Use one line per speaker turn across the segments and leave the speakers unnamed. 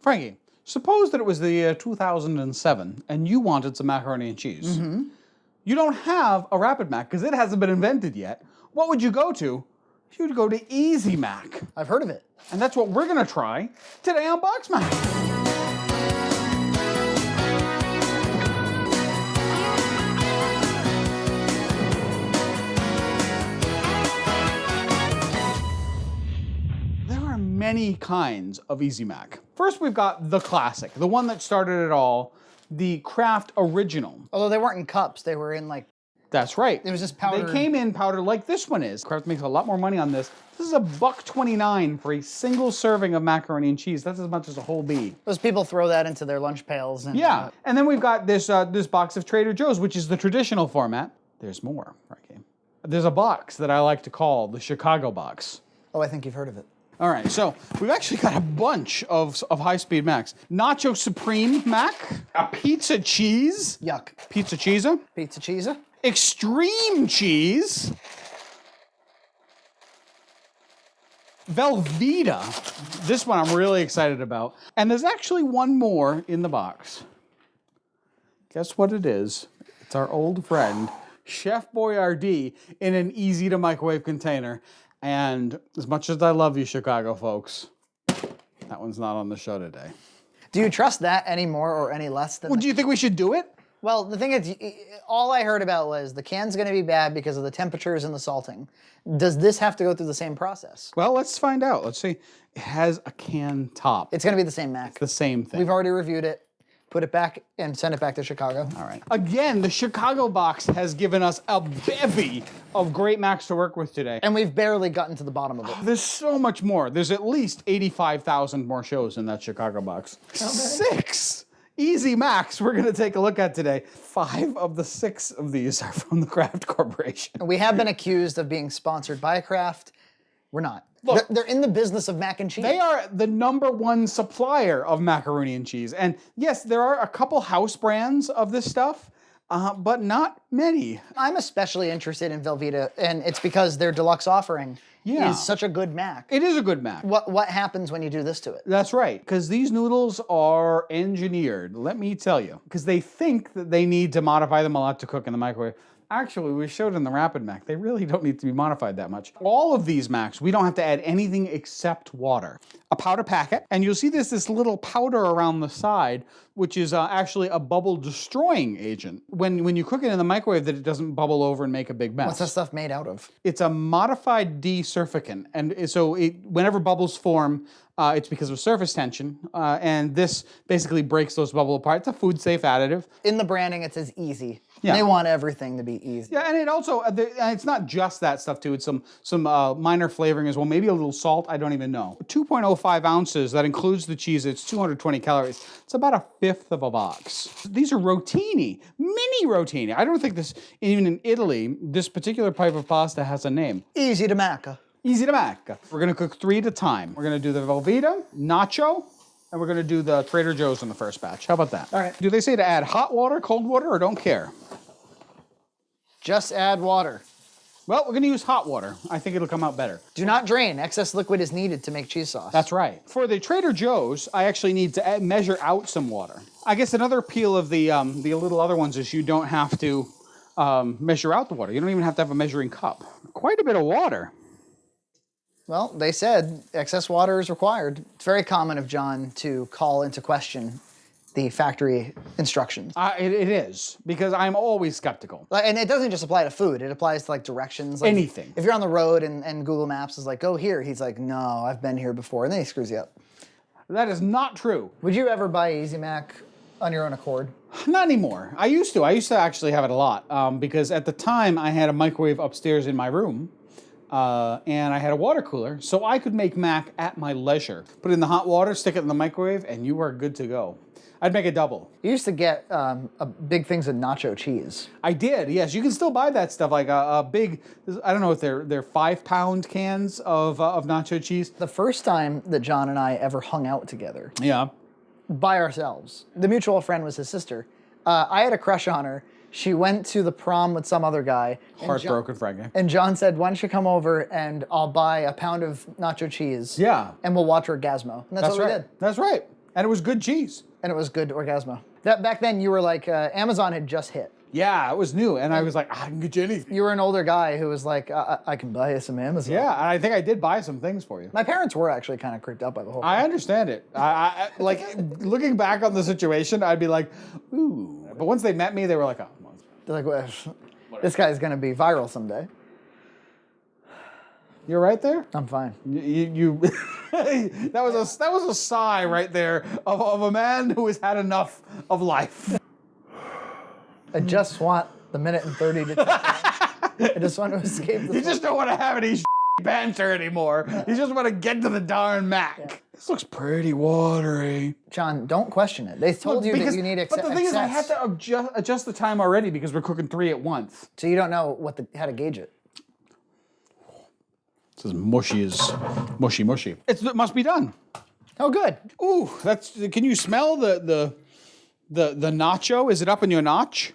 Frankie, suppose that it was the year 2007 and you wanted some macaroni and cheese. You don't have a Rapid Mac because it hasn't been invented yet. What would you go to? You would go to Easy Mac.
I've heard of it.
And that's what we're going to try today on BoxMac. Many kinds of Easy Mac. First, we've got the classic, the one that started it all, the Kraft Original.
Although they weren't in cups, they were in like...
That's right.
It was just powder.
They came in powder like this one is. Kraft makes a lot more money on this. This is $1.29 for a single serving of macaroni and cheese. That's as much as a whole bee.
Those people throw that into their lunch pails. And,
yeah, and then we've got this this box of Trader Joe's, which is the traditional format. There's more, okay. There's a box that I like to call the Chicago box.
Oh, I think you've heard of it.
All right, so we've actually got a bunch of high-speed Macs. Nacho Supreme Mac, a pizza cheese.
Yuck.
Pizza cheesa.
Pizza cheesa.
Extreme cheese. Velveeta. This one I'm really excited about. And there's actually one more in the box. Guess what it is? It's our old friend, Chef Boyardee, in an easy-to-microwave container. And as much as I love you, Chicago folks, that one's not on the show today.
Do you trust that any more or any less than...
Well, do you think we should do it?
Well, the thing is, all I heard about was the can's going to be bad because of the temperatures and the salting. Does this have to go through the same process?
Well, let's find out. Let's see. It has a can top.
It's going to be the same Mac.
It's the same thing.
We've already reviewed it. Put it back and send it back to Chicago.
All right. Again, the Chicago box has given us a bevy of great Macs to work with today.
And we've barely gotten to the bottom of it.
There's so much more. There's at least 85,000 more shows in that Chicago box.
Okay.
6 Easy Macs we're going to take a look at today. 5 of the 6 of these are from the Kraft Corporation.
We have been accused of being sponsored by Kraft. We're not.
Look,
they're in the business of mac and cheese.
They are the #1 supplier of macaroni and cheese. And yes, there are a couple house brands of this stuff, but not many.
I'm especially interested in Velveeta, and it's because their deluxe offering is such a good Mac.
It is a good Mac.
What happens when you do this to it?
That's right, because these noodles are engineered, let me tell you, because they think that they need to modify them a lot to cook in the microwave. Actually, we showed in the Rapid Mac, they really don't need to be modified that much. All of these Macs, we don't have to add anything except water. A powder packet, and you'll see this little powder around the side, which is actually a bubble destroying agent. When you cook it in the microwave, that it doesn't bubble over and make a big mess.
What's that stuff made out of?
It's a modified D-surfactant, and so whenever bubbles form, it's because of surface tension, and this basically breaks those bubbles apart. It's a food-safe additive.
In the branding, it says easy.
Yeah.
They want everything to be easy.
Yeah, and it also, and it's not just that stuff too, it's some minor flavoring as well, maybe a little salt, I don't even know. 2.05 ounces, that includes the cheese, it's 220 calories. It's about 1/5 of a box. These are rotini, mini rotini. I don't think this, even in Italy, this particular type of pasta has a name.
Easy to mac.
Easy to mac. We're gonna cook 3 at a time. We're gonna do the Velveeta, Nacho, and we're gonna do the Trader Joe's in the first batch. How about that?
All right.
Do they say to add hot water, cold water, or don't care?
Just add water.
Well, we're gonna use hot water. I think it'll come out better.
Do not drain. Excess liquid is needed to make cheese sauce.
That's right. For the Trader Joe's, I actually need to measure out some water. I guess another appeal of the little other ones is you don't have to measure out the water. You don't even have to have a measuring cup. Quite a bit of water.
Well, they said excess water is required. It's very common of John to call into question the factory instructions.
It is, because I'm always skeptical.
And it doesn't just apply to food, it applies to like directions. Like
anything.
If you're on the road and Google Maps is like, go here, he's like, no, I've been here before, and then he screws you up.
That is not true.
Would you ever buy Easy Mac on your own accord?
Not anymore. I used to actually have it a lot, because at the time I had a microwave upstairs in my room, and I had a water cooler, so I could make mac at my leisure. Put it in the hot water, stick it in the microwave, and you are good to go. I'd make a double.
You used to get big things of nacho cheese.
I did, yes. You can still buy that stuff, like a big, I don't know if they're 5-pound cans of nacho cheese.
The first time that John and I ever hung out together.
Yeah.
By ourselves. The mutual friend was his sister. I had a crush on her. She went to the prom with some other guy.
Heartbroken, Frankie.
And John said, why don't you come over and I'll buy a pound of nacho cheese.
Yeah.
And we'll watch Orgasmo. And that's what we did.
That's right. And it was good cheese.
And it was good Orgasmo. That back then you were like, Amazon had just hit.
Yeah, it was new. And I was like, I can get you anything.
You were an older guy who was like, I can buy you some Amazon.
Yeah, and I think I did buy some things for you.
My parents were actually kind of creeped out by the whole thing.
I understand it. I like, looking back on the situation, I'd be like, ooh. But once they met me, they were like, oh.
They're like, well, this guy's going to be viral someday.
You're right there?
I'm fine.
You that was a sigh right there of a man who has had enough of life.
I just want the minute and 30 to I just want to escape this.
You just don't want to have any banter anymore. You just want to get to the darn Mac. Yeah. This looks pretty watery.
John, don't question it. They told you that you need
But the thing is, I had to adjust the time already because we're cooking 3 at once.
So you don't know how to gauge it.
This is mushy as mushy. It must be done.
Oh, good.
Ooh, can you smell the nacho? Is it up in your notch?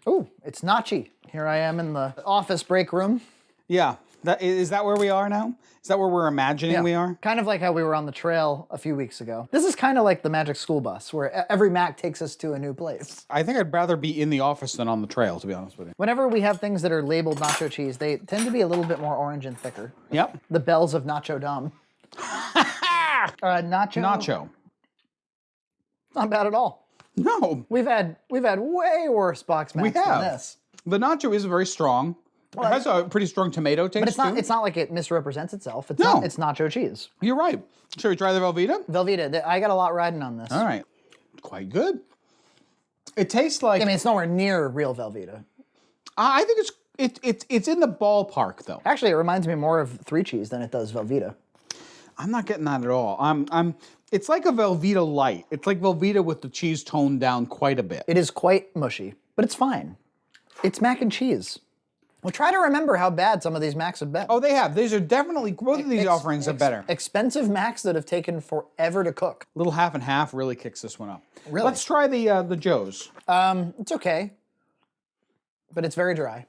Ooh, it's notchy. Here I am in the office break room.
Yeah. Is that where we are now? Is that where we're imagining we are?
Kind of like how we were on the trail a few weeks ago. This is kind of like the Magic School Bus, where every Mac takes us to a new place.
I think I'd rather be in the office than on the trail, to be honest with you.
Whenever we have things that are labeled nacho cheese, they tend to be a little bit more orange and thicker.
Yep.
The bells of Nacho Dom. Nacho. Not bad at all.
No.
We've had way worse BoxMacs than this.
The nacho is very strong. It has a pretty strong tomato taste,
but it's not like it misrepresents itself. It's nacho cheese.
You're right. Should we try the Velveeta?
Velveeta. I got a lot riding on this.
All right. Quite good. It tastes like...
I mean, it's nowhere near real Velveeta.
I think it's in the ballpark, though.
Actually, it reminds me more of 3 Cheese than it does Velveeta.
I'm not getting that at all. It's like a Velveeta light. It's like Velveeta with the cheese toned down quite a bit.
It is quite mushy, but it's fine. It's mac and cheese. Well, try to remember how bad some of these Macs have been.
Oh, they have. These are definitely, both of these offerings are better.
Expensive Macs that have taken forever to cook.
Little half and half really kicks this one up.
Really?
Let's try the Joe's.
It's okay, but it's very dry.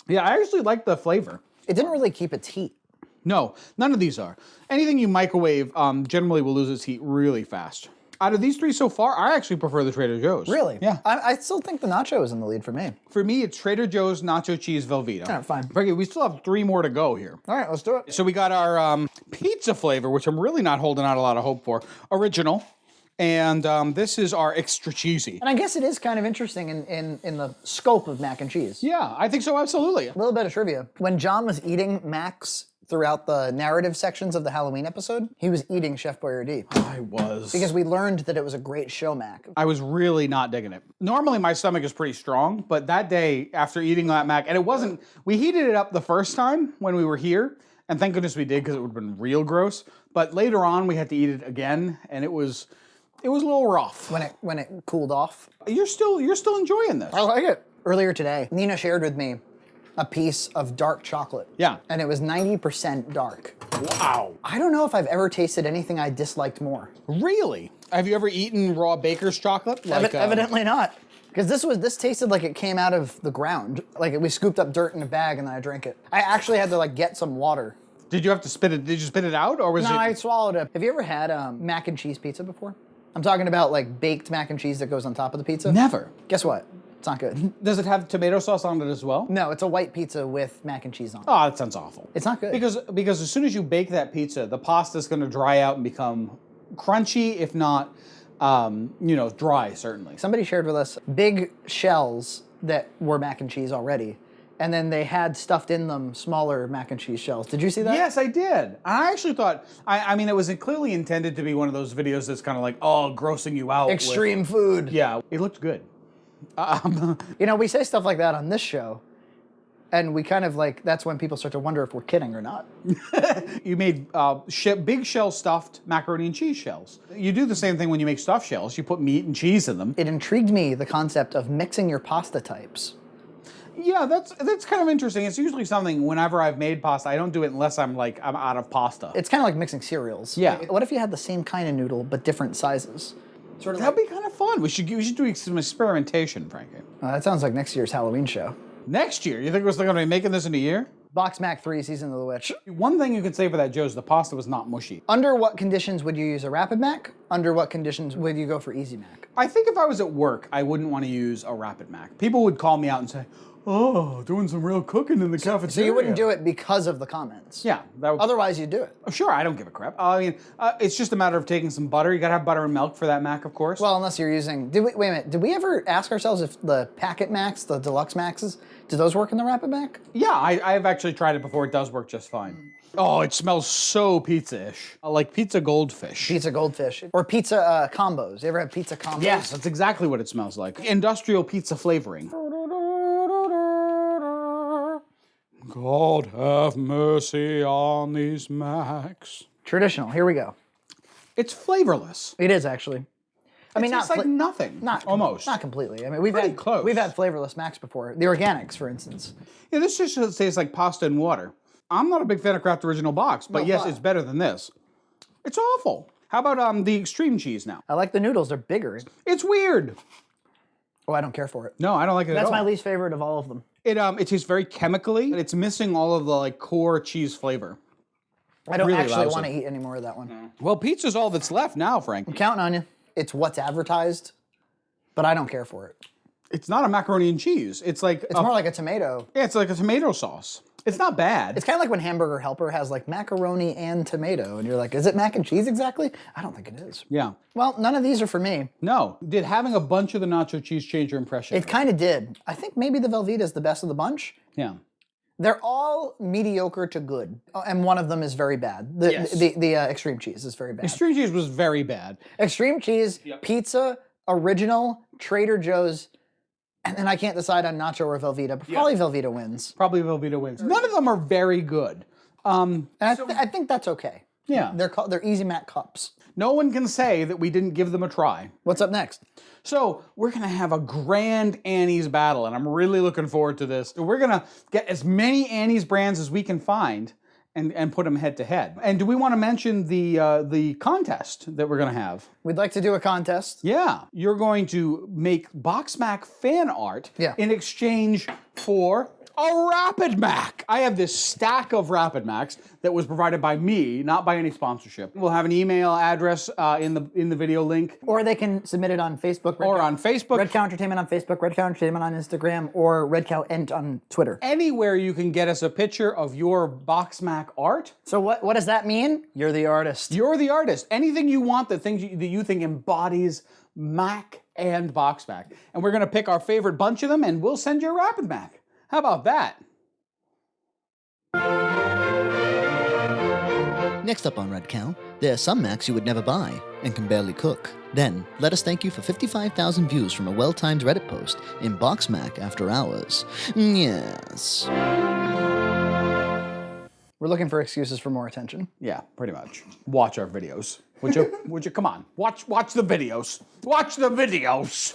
Yeah, I actually like the flavor.
It didn't really keep its heat.
No, none of these are. Anything you microwave generally will lose its heat really fast. Out of these 3 so far, I actually prefer the Trader Joe's.
Really?
Yeah.
I still think the nacho is in the lead for me.
For me, it's Trader Joe's Nacho Cheese Velveeta.
All right, fine.
Okay, we still have 3 more to go here.
All right, let's do it.
So we got our pizza flavor, which I'm really not holding out a lot of hope for. Original. And this is our extra cheesy.
And I guess it is kind of interesting in the scope of mac and cheese.
Yeah, I think so, absolutely.
A little bit of trivia. When John was eating Macs throughout the narrative sections of the Halloween episode, he was eating Chef Boyardee.
I was.
Because we learned that it was a great show Mac.
I was really not digging it. Normally my stomach is pretty strong, but that day after eating that Mac, and it wasn't, we heated it up the first time when we were here, and thank goodness we did because it would have been real gross. But later on we had to eat it again, and it was a little rough.
When it cooled off.
You're still enjoying this.
I like it. Earlier today, Nina shared with me a piece of dark chocolate.
Yeah.
And it was 90% dark.
Wow.
I don't know if I've ever tasted anything I disliked more.
Really? Have you ever eaten raw baker's chocolate?
Evidently not. Because this tasted like it came out of the ground. Like we scooped up dirt in a bag and then I drank it. I actually had to like get some water.
Did you have to spit it? Did you spit it out or was it?
No, I swallowed it. Have you ever had mac and cheese pizza before? I'm talking about like baked mac and cheese that goes on top of the pizza.
Never.
Guess what? It's not good.
Does it have tomato sauce on it as well?
No, it's a white pizza with mac and cheese on it.
Oh, that sounds awful.
It's not good.
Because as soon as you bake that pizza, the pasta's going to dry out and become crunchy, if not, dry, certainly.
Somebody shared with us big shells that were mac and cheese already, and then they had stuffed in them smaller mac and cheese shells. Did you see that?
Yes, I did. I actually thought, I mean, it was clearly intended to be one of those videos that's kind of like, oh, grossing you out.
Extreme food.
Yeah, it looked good.
We say stuff like that on this show, and we kind of like, that's when people start to wonder if we're kidding or not.
You made big shell stuffed macaroni and cheese shells. You do the same thing when you make stuffed shells. You put meat and cheese in them.
It intrigued me, the concept of mixing your pasta types.
Yeah, that's kind of interesting. It's usually something, whenever I've made pasta, I don't do it unless I'm out of pasta.
It's kind of like mixing cereals.
Yeah.
What if you had the same kind of noodle, but different sizes?
Sort of That'd be kind of fun. We should do some experimentation, frankly.
That sounds like next year's Halloween show.
Next year? You think we're still going to be making this in a year?
BoxMac 3 Season of the Witch.
One thing you could say for that, Joe, is the pasta was not mushy.
Under what conditions would you use a Rapid Mac? Under what conditions would you go for Easy Mac?
I think if I was at work, I wouldn't want to use a Rapid Mac. People would call me out and say, oh, doing some real cooking in the cafeteria.
So you wouldn't do it because of the comments?
Yeah. That would,
Otherwise, you'd do it.
sure, I don't give a crap. I mean, it's just a matter of taking some butter. You gotta have butter and milk for that mac, of course.
Well, unless you're using... wait a minute. Did we ever ask ourselves if the Packet Macs, the Deluxe Maxes, do those work in the Rapid Mac?
yeah, I've actually tried it before. It does work just fine. Oh, it smells so pizza-ish. Like pizza Goldfish.
Pizza Goldfish. Or pizza combos. You ever have pizza combos?
Yes, that's exactly what it smells like. Industrial pizza flavoring. God have mercy on these Macs.
Traditional. Here we go.
It's flavorless.
It is, actually. I mean,
It's like nothing. Almost.
Not completely. I mean, we've
Pretty
had
close.
we've had flavorless Macs before. The organics, for instance.
Yeah, this just tastes like pasta and water. I'm not a big fan of Kraft Original Box, but yes, it's better than this. It's awful. How about the extreme cheese now?
I like the noodles. They're bigger.
It's weird.
Oh, I don't care for it.
No, I don't like it at all.
That's my least favorite of all of them.
It tastes very chemically. It's missing all of the like core cheese flavor.
I don't
Really
actually
lousy.
want to eat any more of that one.
Well, pizza's all that's left now, Frank.
I'm counting on you. It's what's advertised, but I don't care for it.
It's not a macaroni and cheese. It's like
It's more like a tomato.
yeah, it's like a tomato sauce. It's not bad.
It's kind of like when Hamburger Helper has like macaroni and tomato, and you're like, is it mac and cheese exactly? I don't think it is.
yeah.
Well, none of these are for me.
No. Did having a bunch of the nacho cheese change your impression?
It kind of did. I think maybe the Velveeta is the best of the bunch.
yeah.
They're all mediocre to good, and one of them is very bad.
Yes.
The extreme cheese is very bad.
Extreme cheese was very bad.
Extreme cheese, pizza, original, Trader Joe's, and then I can't decide on Nacho or Velveeta, but probably Velveeta wins.
Probably Velveeta wins. None of them are very good.
And I think that's okay.
Yeah.
They're Easy Mac cups.
No one can say that we didn't give them a try.
What's up next?
So we're gonna have a grand Annie's battle, and I'm really looking forward to this. We're gonna get as many Annie's brands as we can find and put them head to head. And do we want to mention the contest that we're gonna have?
We'd like to do a contest.
Yeah, you're going to make BoxMac fan art in exchange for a Rapid Mac. I have this stack of Rapid Macs that was provided by me, not by any sponsorship. We'll have an email address in the video link.
Or they can submit it on Facebook.
On Facebook.
Red Cow Entertainment on Facebook, Red Cow Entertainment on Instagram, or Red Cow Ent on Twitter.
Anywhere you can get us a picture of your BoxMac art.
So what does that mean? You're the artist.
You're the artist. Anything you want that you think embodies Mac and BoxMac. And we're gonna pick our favorite bunch of them and we'll send you a Rapid Mac. How about that?
Next up on Red Cow, there are some Macs you would never buy and can barely cook. Then, let us thank you for 55,000 views from a well-timed Reddit post in BoxMac After Hours. Yes.
We're looking for excuses for more attention.
Yeah, pretty much. Watch our videos. Would you? Would you? Come on. Watch the videos. Watch the videos.